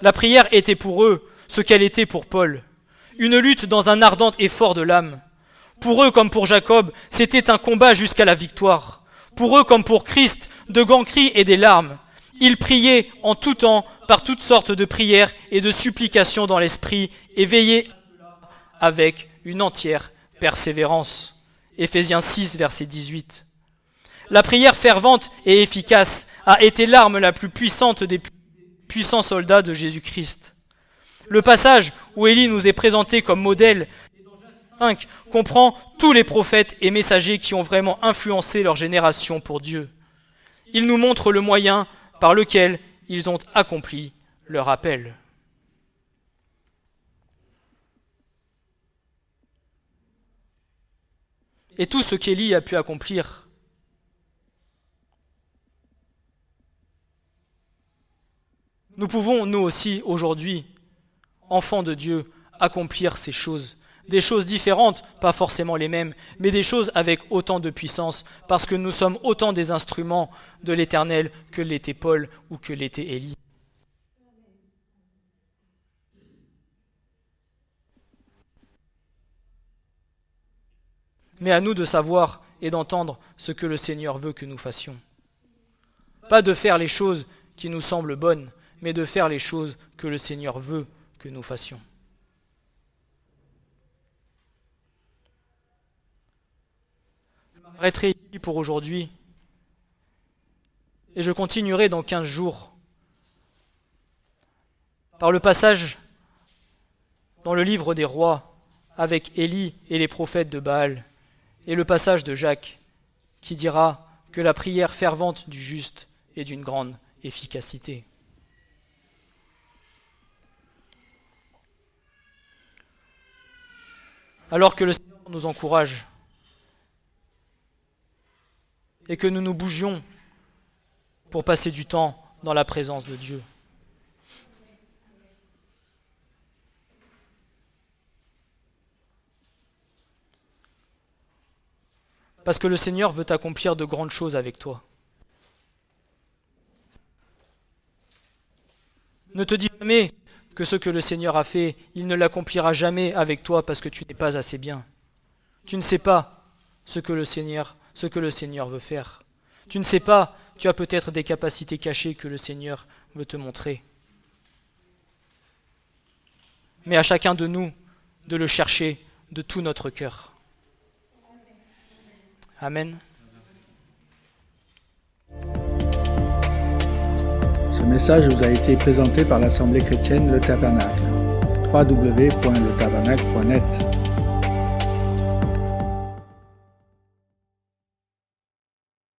Speaker 2: La prière était pour eux ce qu'elle était pour Paul, une lutte dans un ardent effort de l'âme. Pour eux comme pour Jacob, c'était un combat jusqu'à la victoire. Pour eux comme pour Christ, de grands cris et des larmes. Ils priaient en tout temps par toutes sortes de prières et de supplications dans l'esprit et veillaient avec une entière persévérance. Éphésiens 6, verset 18. La prière fervente et efficace a été l'arme la plus puissante des puissants soldats de Jésus-Christ. Le passage où Élie nous est présenté comme modèle 5 comprend tous les prophètes et messagers qui ont vraiment influencé leur génération pour Dieu. Il nous montre le moyen par lequel ils ont accompli leur appel. Et tout ce qu'Élie a pu accomplir, nous pouvons, nous aussi, aujourd'hui, enfants de Dieu, accomplir ces choses. Des choses différentes, pas forcément les mêmes, mais des choses avec autant de puissance, parce que nous sommes autant des instruments de l'Éternel que l'était Paul ou que l'était Élie. Mais à nous de savoir et d'entendre ce que le Seigneur veut que nous fassions. Pas de faire les choses qui nous semblent bonnes, mais de faire les choses que le Seigneur veut que nous fassions. Je m'arrêterai ici pour aujourd'hui et je continuerai dans 15 jours par le passage dans le livre des rois avec Élie et les prophètes de Baal et le passage de Jacques qui dira que la prière fervente du juste est d'une grande efficacité. Alors que le Seigneur nous encourage et que nous nous bougions pour passer du temps dans la présence de Dieu. Parce que le Seigneur veut accomplir de grandes choses avec toi. Ne te dis jamais que ce que le Seigneur a fait, il ne l'accomplira jamais avec toi parce que tu n'es pas assez bien. Tu ne sais pas ce que le Seigneur veut faire. Tu ne sais pas, tu as peut-être des capacités cachées que le Seigneur veut te montrer. Mais à chacun de nous de le chercher de tout notre cœur. Amen.
Speaker 1: Ce message vous a été présenté par l'Assemblée chrétienne Le Tabernacle. www.letabernacle.net